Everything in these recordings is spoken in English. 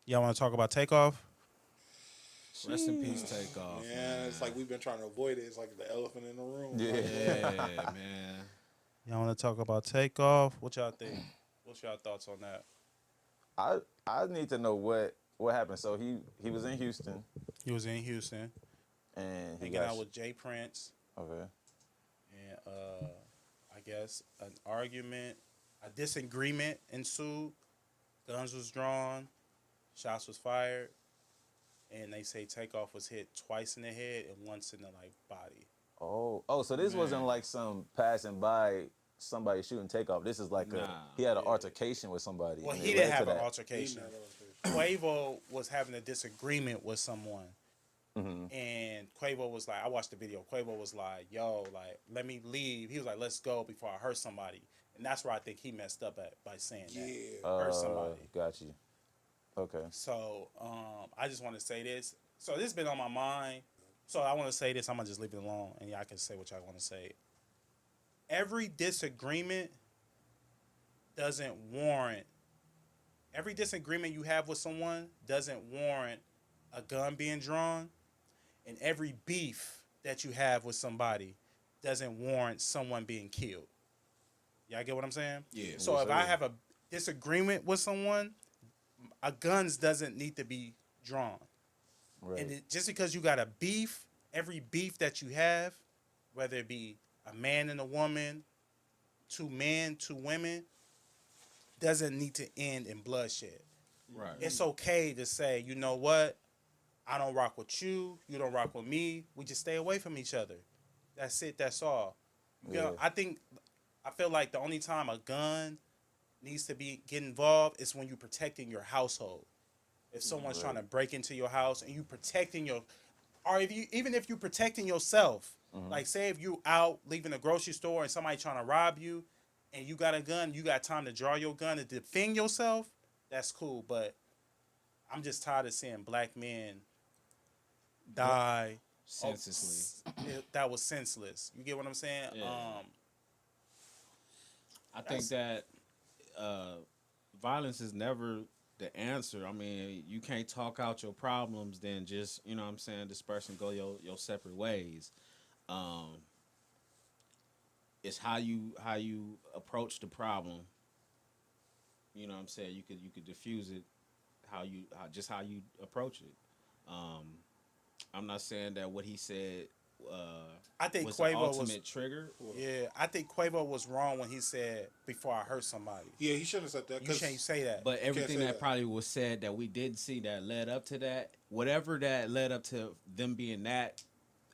Y'all want to talk about Takeoff? Rest in peace, Takeoff, Man, it's man. like we've been trying to avoid it. It's like the elephant in the room. Yeah. Like, Yeah, man. Y'all want to talk about Takeoff? What y'all think? What's y'all thoughts on that? I need to know what happened. So he was in Houston He was in Houston, and he hanging got out with Jay Prince, okay. and I guess an argument, a disagreement ensued. Guns was drawn, shots was fired, and they say Takeoff was hit twice in the head and once in the like body. So this wasn't Man. like some passing by somebody shooting Takeoff. This is like Nah. he had an Yeah. altercation with somebody. Well, and he it didn't led to have an that. eating altercation. that elephant. Quavo was having a disagreement with someone. Mm-hmm. And Quavo was like, I watched the video. Quavo was like, yo, like, let me leave. He was like, let's go before I hurt somebody. And that's where I think he messed up at by saying that. Yeah. Hurt somebody. Got you. Okay. So I just want to say this. So this has been on my mind. So I want to say this. I'm going to just leave it alone. And y'all can say what y'all want to say. Every disagreement doesn't warrant, every disagreement you have with someone doesn't warrant a gun being drawn. And every beef that you have with somebody doesn't warrant someone being killed. Y'all get what I'm saying? Yeah. So Yes, if sir. I have a disagreement with someone, a guns doesn't need to be drawn. Right. And just because you got a beef, every beef that you have, whether it be a man and a woman, two men, two women, doesn't need to end in bloodshed. Right. It's okay to say, you know what? I don't rock with you. You don't rock with me. We just stay away from each other. That's it. That's all. You know, Yeah. I feel like the only time a gun needs to get involved is when you're protecting your household. If someone's Right. trying to break into your house and you protecting your, or if you even if you protecting yourself, like say if you out leaving the grocery store and somebody trying to rob you, and you got a gun, you got time to draw your gun to defend yourself. That's cool, but I'm just tired of seeing black men die. Senselessly. That was senseless. You get what I'm saying? Yeah. I think That's- that violence is never the answer. I mean, you can't talk out your problems, then just, you know what I'm saying, disperse and go your separate ways. Um, it's how you approach the problem. You know what I'm saying? You could diffuse it how you approach it. I'm not saying that what he said I think was the Quavo ultimate was. trigger. Yeah, I think Quavo was wrong when he said before I hurt somebody. Yeah, he shouldn't have said that. You 'Cause can't say that. But everything say that that. probably was said that we didn't see that led up to that, whatever that led up to them being that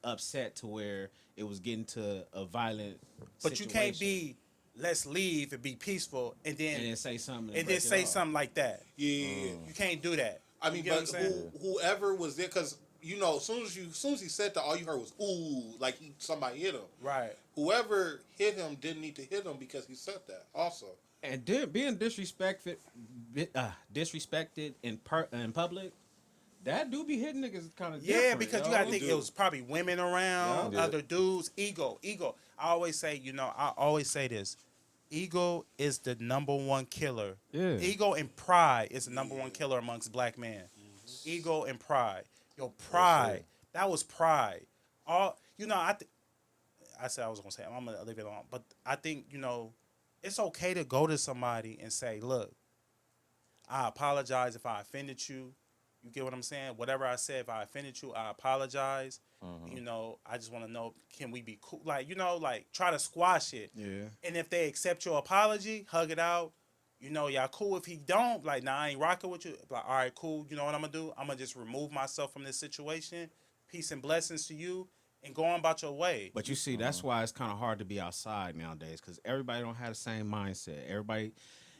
upset to where it was getting to a violent But you can't situation. be let's leave and be peaceful and And then then say something and break then it say off. something like that. yeah. You can't do that. I You mean, get what I'm but saying? whoever was there, because you know, as soon as he said that, all you heard was ooh, like somebody hit him. Right. Whoever hit him didn't need to hit him because he said that. Also, And being disrespected in public, that do be hitting niggas kind of Yeah, because you gotta think do. it was probably women around, Yeah. other dudes, ego. I always say, I always say this. Ego is the number one killer. Yeah. Ego and pride is the number one killer amongst black men. Ego and pride. Your pride. That was pride. I said I was gonna say I'm gonna leave it alone. But I think, it's okay to go to somebody and say, look, I apologize if I offended you. You get what I'm saying? Whatever I said, if I offended you, I apologize. I just want to know, can we be cool? Like try to squash it. Yeah. And if they accept your apology, hug it out. Y'all cool. If he don't, like, nah, I ain't rocking with you. Like, all right, cool. You know what I'm gonna do? I'm gonna just remove myself from this situation. Peace and blessings to you, and go on about your way. But you see, that's why it's kind of hard to be outside nowadays because everybody don't have the same mindset. Everybody,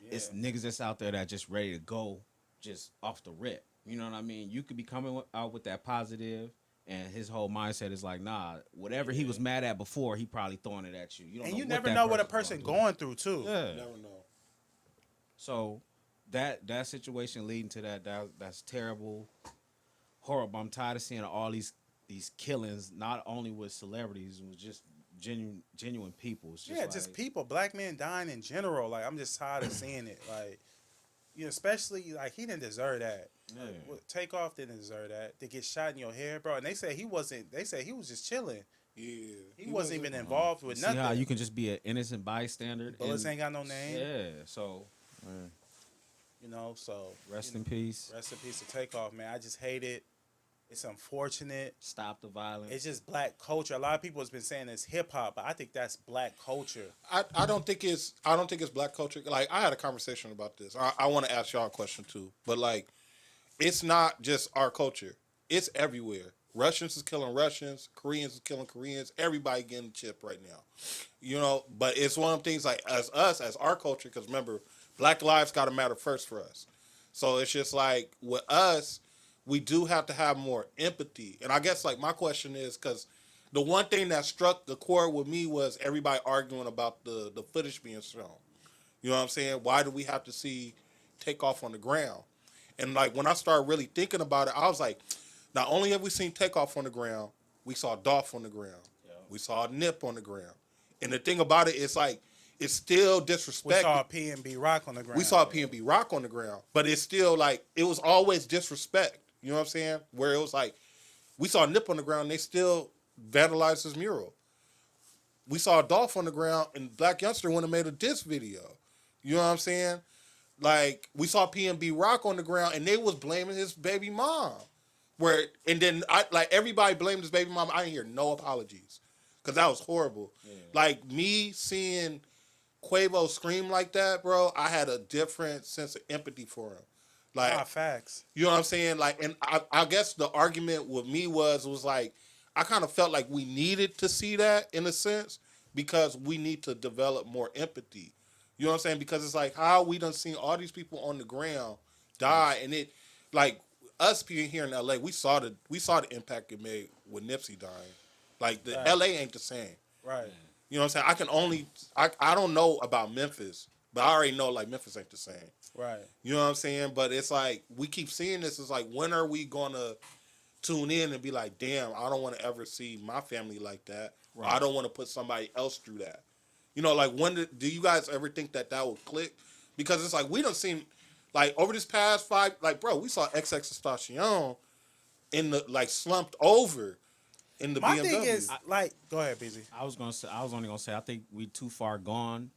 it's niggas that's out there that just ready to go, just off the rip. You know what I mean? You could be coming out with that positive, and his whole mindset is like, nah, whatever he was mad at before, he probably throwing it at you. You don't And know you what never that know what a person's person gonna going through too. do. Yeah. never know. So that situation leading to that's terrible, horrible. I'm tired of seeing all these killings, not only with celebrities, it was just genuine people. It's just Just like, people, black men dying in general. Like, I'm just tired of seeing it. Like, especially like he didn't deserve that. Yeah. Takeoff didn't deserve that. To get shot in your hair, bro. And they said he wasn't. They said he was just chilling. Yeah, He wasn't even involved with See nothing. how you can just be an innocent bystander. Bullets and- ain't got no name. Yeah. So You know, so rest you in know, peace. Rest in peace to Takeoff, man. I just hate it. It's unfortunate. Stop the violence. It's just black culture. A lot of people has been saying it's hip hop, but I think that's black culture. I don't think it's black culture. Like I had a conversation about this. I want to ask y'all a question too, but like it's not just our culture. It's everywhere. Russians is killing Russians. Koreans is killing Koreans. Everybody getting chipped right now. You know, but it's one of the things like as our culture, because remember, black lives got to matter first for us. So it's just like with us, we do have to have more empathy. And I guess like my question is, because the one thing that struck the chord with me was everybody arguing about the footage being shown. You know what I'm saying? Why do we have to see Takeoff on the ground? And like when I started really thinking about it, I was like, not only have we seen Takeoff on the ground, we saw Dolph on the ground. Yeah. We saw Nip on the ground. And the thing about it is like, it's still disrespect. We saw P&B Rock on the ground. We saw P&B Rock on the ground. But it's still like, it was always disrespect. You know what I'm saying? Where it was like, we saw Nip on the ground, and they still vandalized his mural. We saw Dolph on the ground, and Black Youngster went and made a diss video. You know what I'm saying? Like, we saw P&B Rock on the ground, and they was blaming his baby mom. And then everybody blamed his baby mom. I didn't hear no apologies, because that was horrible. Yeah. Like, me seeing Quavo scream like that, bro, I had a different sense of empathy for him. Like, facts. You know what I'm saying? Like, and I guess the argument with me was like, I kind of felt like we needed to see that in a sense because we need to develop more empathy. You know what I'm saying? Because it's like how we done seen all these people on the ground die, and it, like us being here in LA, we saw the impact it made with Nipsey dying. Like the LA ain't the same. Right. You know what I'm saying? I don't know about Memphis, but I already know like Memphis ain't the same. Right. You know what I'm saying? But it's like we keep seeing this. It's like, when are we gonna tune in and be like, damn, I don't want to ever see my family like that. Right. I don't want to put somebody else through that. You know, like do you guys ever think that would click? Because it's like we don't seem like over this past 5, like bro, we saw XXXTentacion in the like slumped over in the My BMW. thing is like, go ahead, BZ. I was only gonna say I think we too far gone.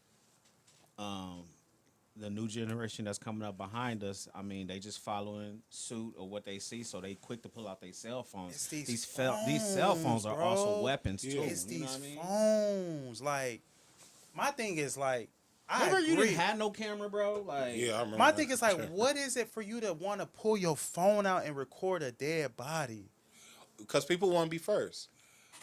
The new generation that's coming up behind us, I mean, they just following suit or what they see, so they quick to pull out their cell phones. These cell phones are also weapons too. It's these phones. Like, my thing is like, remember you didn't have no camera, bro? Like, yeah, I remember. My thing is like, what is it for you to want to pull your phone out and record a dead body? Because people want to be first.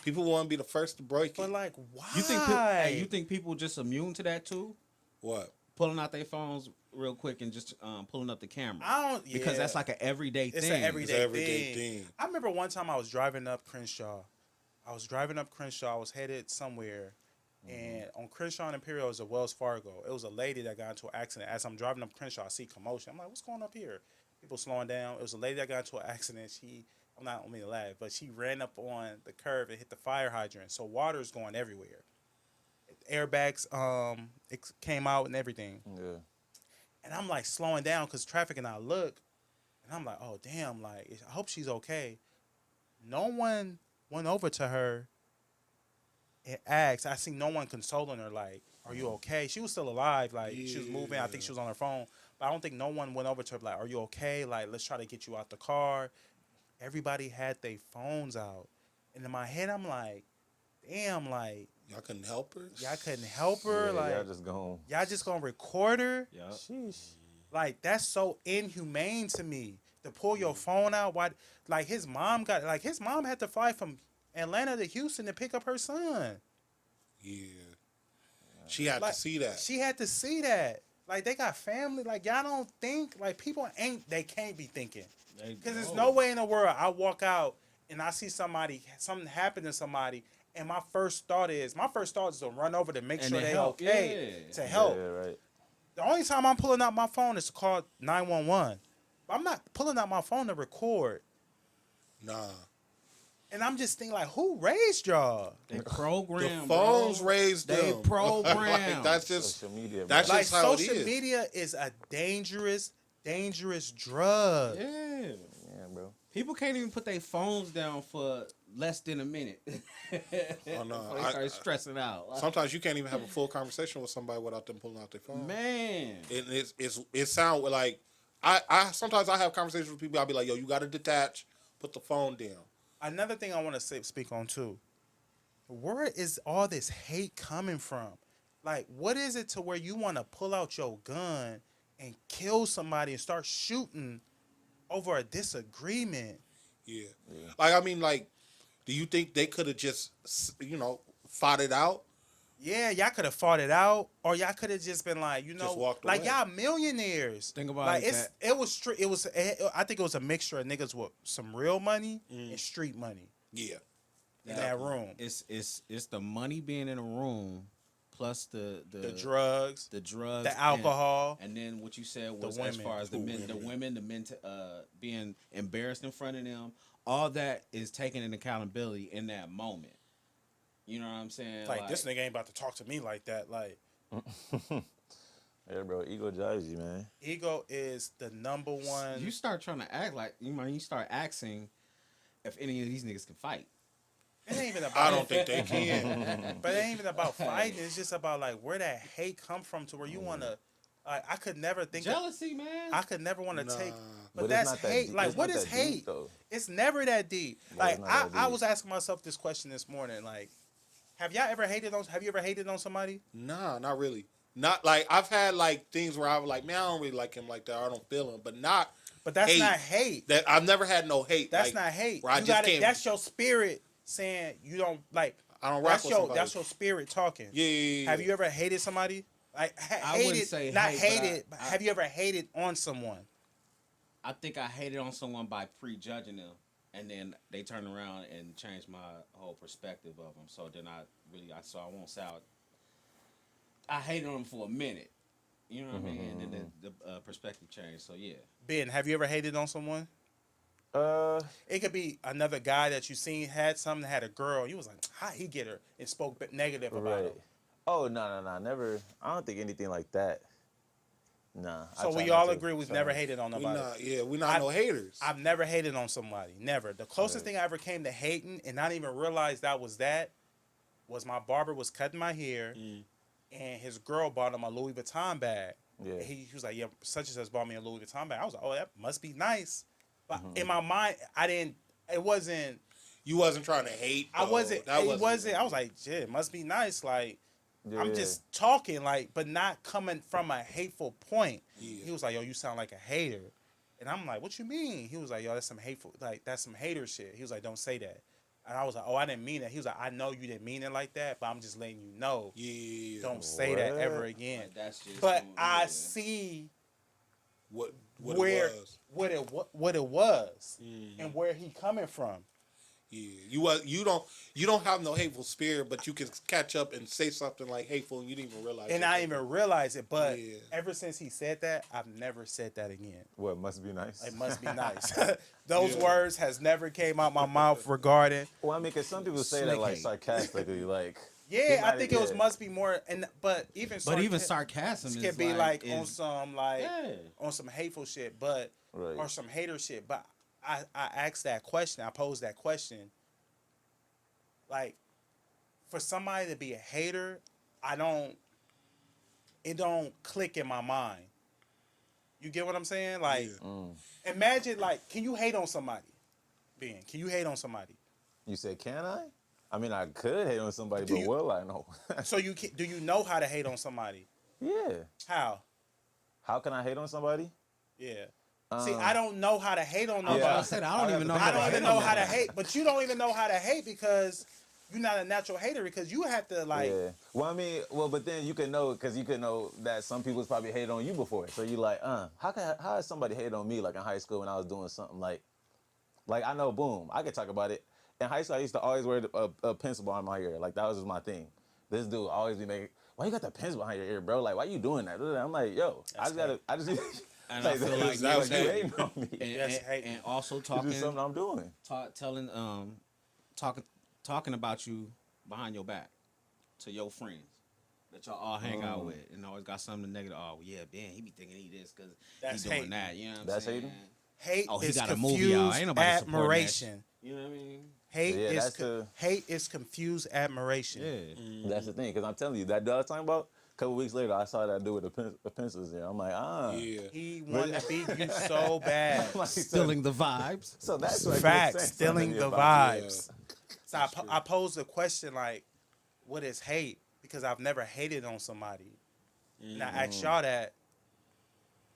People want to be the first to break it. But like, why? You think people just immune to that too? What? Pulling out their phones real quick and just pulling up the camera. Because that's like an everyday thing. It's an everyday thing. I remember one time I was driving up Crenshaw. I was headed somewhere. And on Crenshaw and Imperial was a Wells Fargo. It was a lady that got into an accident. As I'm driving up Crenshaw, I see commotion. I'm like, what's going up here? People slowing down. It was a lady that got into an accident. I'm not going to laugh, but she ran up on the curb and hit the fire hydrant. So water's going everywhere. Airbags it came out and everything. Yeah. And I'm like slowing down because traffic, and I look and I'm like, oh damn, like I hope she's okay. No one went over to her and asked. I see no one consoling her, like, are you okay? She was still alive, like she was moving. I think she was on her phone, but I don't think no one went over to her like, are you okay? Like, let's try to get you out the car. Everybody had their phones out, and in my head I'm like, damn, like, y'all couldn't help her? Y'all couldn't help her? Yeah, like, y'all just gonna record her? Yeah. Sheesh. Like, that's so inhumane to me. To pull your phone out. Why? Like, his mom had to fly from Atlanta to Houston to pick up her son. Yeah. She had to see that. She had to see that. Like, they got family. Like, y'all don't think, like, people they can't be thinking. Because there's no way in the world I walk out and I see something happen to somebody, and my first thought is to run over to make sure they're okay, to help. Yeah, right. The only time I'm pulling out my phone is to call 911. I'm not pulling out my phone to record. Nah. And I'm just thinking, like, who raised y'all? They program. The phones raised them. They program. Like, that's just social media. That's like, just how social it is. media is a dangerous drug. Yeah. People can't even put their phones down for less than a minute. Oh, no. Before they start stressing out. Like, Sometimes you can't even have a full conversation with somebody without them pulling out their phone. man. It sound like I sometimes I have conversations with people. I'll be like, yo, you got to detach, put the phone down. Another thing I want to speak on too. Where is all this hate coming from? Like, what is it to where you want to pull out your gun and kill somebody and start shooting over a disagreement? Yeah. Like, I mean, like, do you think they could have just, fought it out? Yeah, y'all could have fought it out, or y'all could have just been like, Just walked like away. y'all millionaires. Think about like it, it was. I think it was a mixture of niggas with some real money and street money Yeah. in that room. It's the money being in a room, plus the drugs, the alcohol, and then what you said was the as women. far as the men being embarrassed in front of them. All that is taken in accountability in that moment. You know what I'm saying? like this nigga ain't about to talk to me like that. Like Yeah, bro. Ego drives you, man. ego is the number one. You start trying to act like you start asking if any of these niggas can fight. It ain't even about. I don't think they can. But it ain't even about fighting. It's just about like where that hate come from to where you wanna. I could never think Jealousy, man. I could never want to take. But But it's that's not that hate. deep. Like, It's what not is that deep, hate? though. It's never that deep. But Like, it's not that I deep. was asking myself this question this morning. Like, have you ever hated on somebody? Nah, not really. Not like I've had like things where I was like, man, I don't really like him like that. Or I don't feel him, but not. But that's hate. not hate. That I've never had no hate. That's like, not hate. Where I You just gotta, can't. that's your spirit saying you don't like. I don't rock That's with your somebody. that's your spirit talking. Yeah. Have you ever hated somebody? Like I hated, wouldn't say not hate, but hated. But I- have you ever hated on someone? I think I hated on someone by prejudging them, and then they turn around and change my whole perspective of them. So then I won't say I hated them for a minute. You know what I mean? And then the perspective changed. So yeah. Ben, have you ever hated on someone? It could be another guy that you seen had something, had a girl. You was like, how he get her, and spoke negative about Right. her. Oh, no, never. I don't think anything like that. Nah. I So try we not all to. agree we've Try never not- hated on nobody. We're not no haters. I've never hated on somebody. Never. The closest Right. thing I ever came to hating, and not even realized that was my barber was cutting my hair, and his girl bought him a Louis Vuitton bag. Yeah. And he was like, yeah, such and such bought me a Louis Vuitton bag. I was like, oh, that must be nice. But in my mind, it wasn't. You wasn't trying to hate. I though. wasn't. That It wasn't. I was like, shit, it must be nice. Like, Yeah, I'm yeah. just talking, like, but not coming from a hateful point. Yeah. He was like, yo, you sound like a hater. And I'm like, what you mean? He was like, yo, that's some hateful, like, that's some hater shit. He was like, don't say that. And I was like, oh, I didn't mean that. He was like, I know you didn't mean it like that, but I'm just letting you know. Yeah. Don't say that What? ever again. Like, that's just But who- I yeah. see What where it was. what it was and where he coming from. Yeah. You don't have no hateful spirit, but you can catch up and say something like hateful and you didn't even realize. And it. I didn't even realize it, but Yeah. ever since he said that, I've never said that again. What must be nice? It must be nice. Those Yeah. words has never came out my mouth regarding. Well, I mean, because some people say Slick that like hate. sarcastically, like. Yeah, I might- think it was yeah. must be more, but even sarcasm can is be like on is- some on some hateful shit, but Right. or some hater shit. But I asked that question. I posed that question. Like, for somebody to be a hater, it don't click in my mind. You get what I'm saying? Like, imagine, like, can you hate on somebody? Ben, can you hate on somebody? You said, can I? I mean, I could hate on somebody, Do but you- will I know? So do you know how to hate on somebody? Yeah. How? How can I hate on somebody? Yeah. See, I don't know how to hate on I was nobody. about to say that. I don't even know I how don't to even hate on know how to nobody. hate, but you don't even know how to hate because you're not a natural hater because you have to like. Yeah. Well, I mean, but then you can know because you can know that some people's probably hated on you before. So you like, how has somebody hated on me like in high school when I was doing something like I know, boom, I could talk about it. In high school, I used to always wear a pencil behind my ear. Like that was just my thing. This dude always be making, why you got the pencil behind your ear, bro? Like, why you doing that? I'm like, yo, I just. And I feel like that was you hating on me. and also It's talking just something I'm doing. talking about you behind your back to your friends that y'all all hang out with and always got something negative. Oh yeah, Ben, he be thinking he this because That's he doing hate. that. You know what I'm That's saying? hating? Hate Oh, he is got a movie out. confused Ain't nobody supporting that admiration. You know what I mean? Hate Yeah, is that's the- hate is confused admiration. Yeah. That's the thing, because I'm telling you, that dude I was talking about, a couple weeks later, I saw that dude with the pencils there. I'm like, Yeah. He wanted to beat you so bad. Like, Stealing the vibes. So that's what Facts, stealing the vibes. So That's true. I posed a question like, what is hate? Because I've never hated on somebody. And I asked y'all that,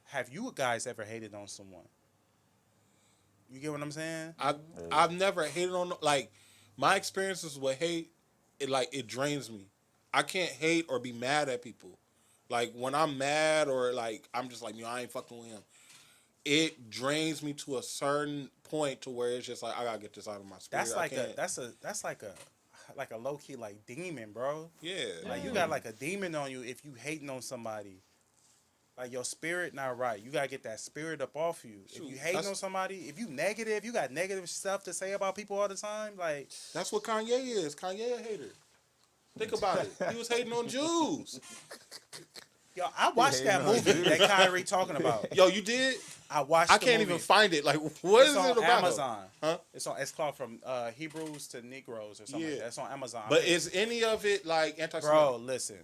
have you guys ever hated on someone? You get what I'm saying? I've never hated on, like, my experiences with hate, it drains me. I can't hate or be mad at people. Like, when I'm mad or, like, I'm just like, I ain't fucking with him. It drains me to a certain point to where it's just like, I gotta get this out of my spirit. That's like a low key like demon, bro. Yeah. Like you got like a demon on you if you hating on somebody. Like your spirit not right. You gotta get that spirit up off you. Shoot, if you hating on somebody, if you negative, you got negative stuff to say about people all the time. Like That's what Kanye is. Kanye a hater. Think about it. He was hating on Jews. yo, I watched that movie that Kyrie talking about. Yo, you did? I watched. I the can't movie. even find it. Like, what It's is on it about? Amazon. Huh? It's called From Hebrews to Negroes or something like Yeah. that. It's on Amazon. But is any of it, like, anti-Semitic? bro, listen.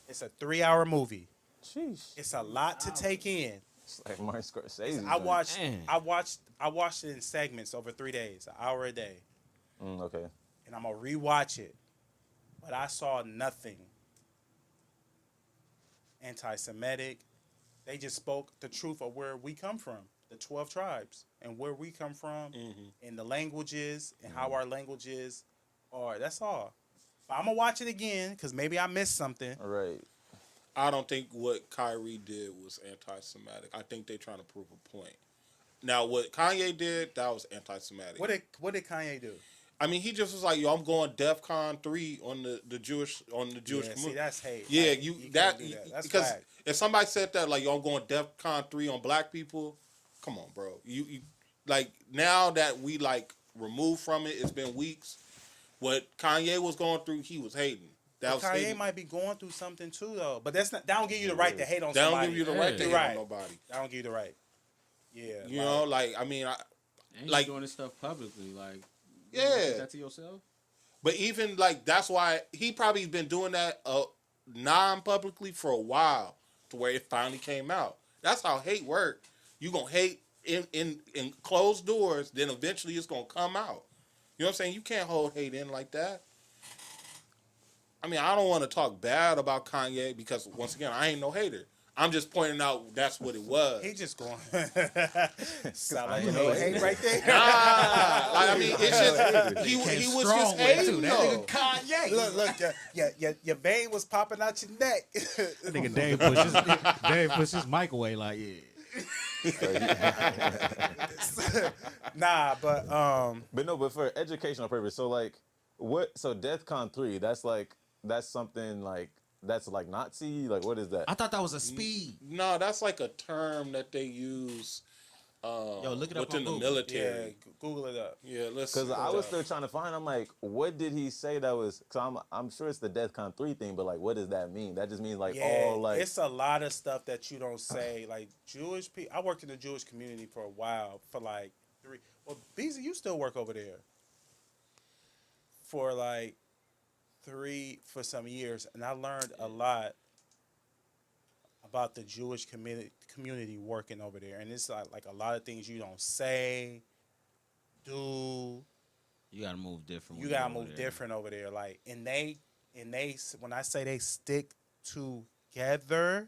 It's a 3-hour movie. Sheesh. It's a lot to take in. It's like Martin Scorsese. I watched Man. I watched it in segments over 3 days, an hour a day. Okay. And I'm gonna rewatch it. But I saw nothing anti-Semitic. They just spoke the truth of where we come from, the 12 tribes, and where we come from, and the languages, and how our languages are. That's all. But I'm gonna watch it again because maybe I missed something. All right. I don't think what Kyrie did was anti-Semitic. I think they're trying to prove a point. Now, what Kanye did, that was anti-Semitic. What did Kanye do? I mean, he just was like, "Yo, I'm going DEFCON 3 on the Jewish Yeah, community." see, that's hate. Yeah, Like, you can't that do That's because whack. if somebody said that, like, "Yo, I'm going DEFCON 3 on black people," come on, bro. You like, now that we like removed from it, it's been weeks. What Kanye was going through, he was hating. That was Kanye hating. might be going through something too, though. But that don't give you the right to hate on That somebody. don't give you the right to Yeah. hate Right. on nobody. That don't give you the right. Yeah. You know, like, I mean, And you Like- doing this stuff publicly, like, you Yeah. keep that to yourself. but even like that's why he probably been doing that non-publicly for a while, to where it finally came out. That's how hate work. You gonna hate in closed doors, then eventually it's gonna come out. You know what I'm saying? You can't hold hate in like that. I mean, I don't want to talk bad about Kanye because once again, I ain't no hater. I'm just pointing out that's what it was. He just going. Sound like I a know little it. hate right there. Like, I mean, it's just he was just hating though. Kanye. Look, your vein was popping out your neck. That nigga Dave pushed his mic away like, Nah, but But no, but for educational purpose. So like, what? So DEFCON 3. That's something like that's like Nazi. Like, what is that? I thought that was a speed. No, that's like a term that they use Look it up within on the Google. yeah, military. Google it up. Yeah, let's. Because I was still trying to find. I'm like, what did he say that was? Because I'm sure it's the DEFCON 3 thing, but like, what does that mean? That just means like Yeah, all like. it's a lot of stuff that you don't say. Like Jewish people, I worked in the Jewish community for a while, for like 3. Well, Beezy, you still work over there for like 3 for some years, and I learned a lot about the Jewish community working over there, and it's like a lot of things you don't say, do. You gotta move different. You when gotta go over move there. different over there. Like, and they, when I say they stick together,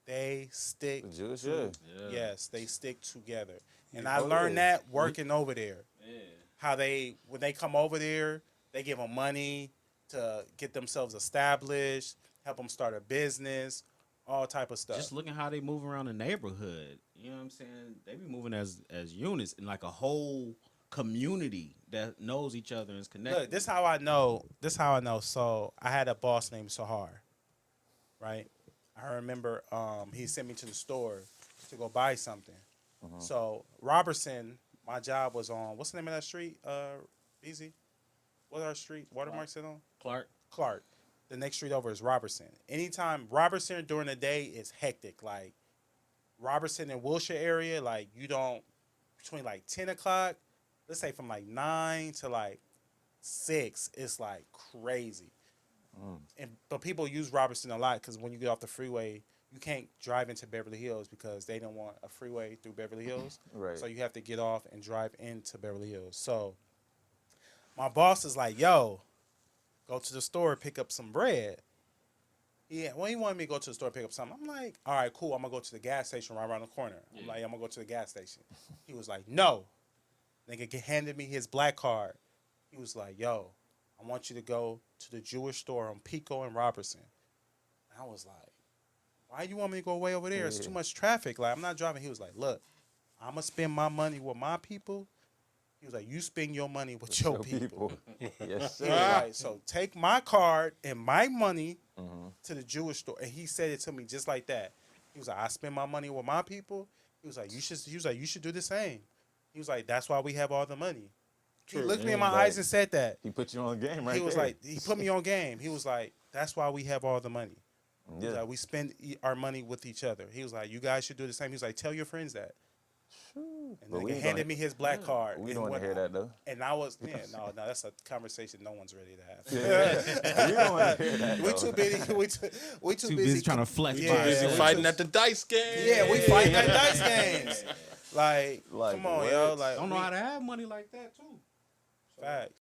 they stick. Jewish, to- yeah. Yeah. Yes, they stick together. And I Oh, learned yeah. that working over there. Yeah. How when they come over there, they give them money to get themselves established, help them start a business, all type of stuff. Just looking how they move around the neighborhood. You know what I'm saying? They be moving as units in like a whole community that knows each other and is connected. Look, this how I know. So I had a boss named Sahar, right? I remember he sent me to the store to go buy something. So Robertson, my job was on, what's the name of that street? Easy. What's our street? Watermark sit on? Clark. The next street over is Robertson. Anytime Robertson during the day is hectic. Like Robertson and Wilshire area, like you don't between like 10 o'clock, let's say from like 9 to like 6, it's like crazy. But people use Robertson a lot because when you get off the freeway, you can't drive into Beverly Hills because they don't want a freeway through Beverly Hills. Right. So you have to get off and drive into Beverly Hills. So my boss is like, yo, go to the store, pick up some bread. Yeah, well, he wanted me to go to the store, pick up something. I'm like, all right, cool. I'm going to go to the gas station right around the corner. I'm like, I'm going to go to the gas station. He was like, no. Nigga handed me his black card. He was like, yo, I want you to go to the Jewish store on Pico and Robertson. And I was like, why you want me to go way over there? It's too much traffic. Like, I'm not driving. He was like, look, I'm going to spend my money with my people. He was like, you spend your money with your people. Yes, He sir. was like, so take my card and my money to the Jewish store. And he said it to me just like that. He was like, I spend my money with my people. He was like, you should do the same. He was like, that's why we have all the money. He looked me in my eyes and said that. He put you on the game right He was there. like, he put me on game. He was like, that's why we have all the money. He was Yeah. like, we spend our money with each other. He was like, you guys should do the same. He was like, tell your friends that. And But we he ain't handed gonna- me his black card. We and don't want to when hear that though. And I was, no, that's a conversation no one's ready to have. We don't want to hear that. we though. too busy. We too Too busy busy trying to flex. Yeah, by Busy we ourselves. fighting just- at the dice game. Yeah, we fighting at dice games. Like, Like, come on, what? yo. Like, Don't know how to have money like that too. Facts.